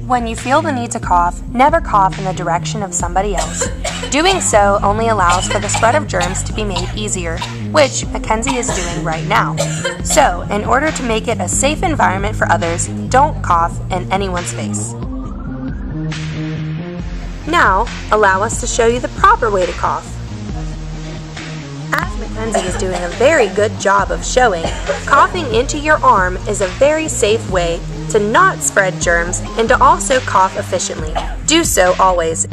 When you feel the need to cough, never cough in the direction of somebody else. Doing so only allows for the spread of germs to be made easier, which Mackenzie is doing right now. So, in order to make it a safe environment for others, don't cough in anyone's face. Now, allow us to show you the proper way to cough. As Mackenzie is doing a very good job of showing, coughing into your arm is a very safe way to not spread germs and to also cough efficiently. Do so always.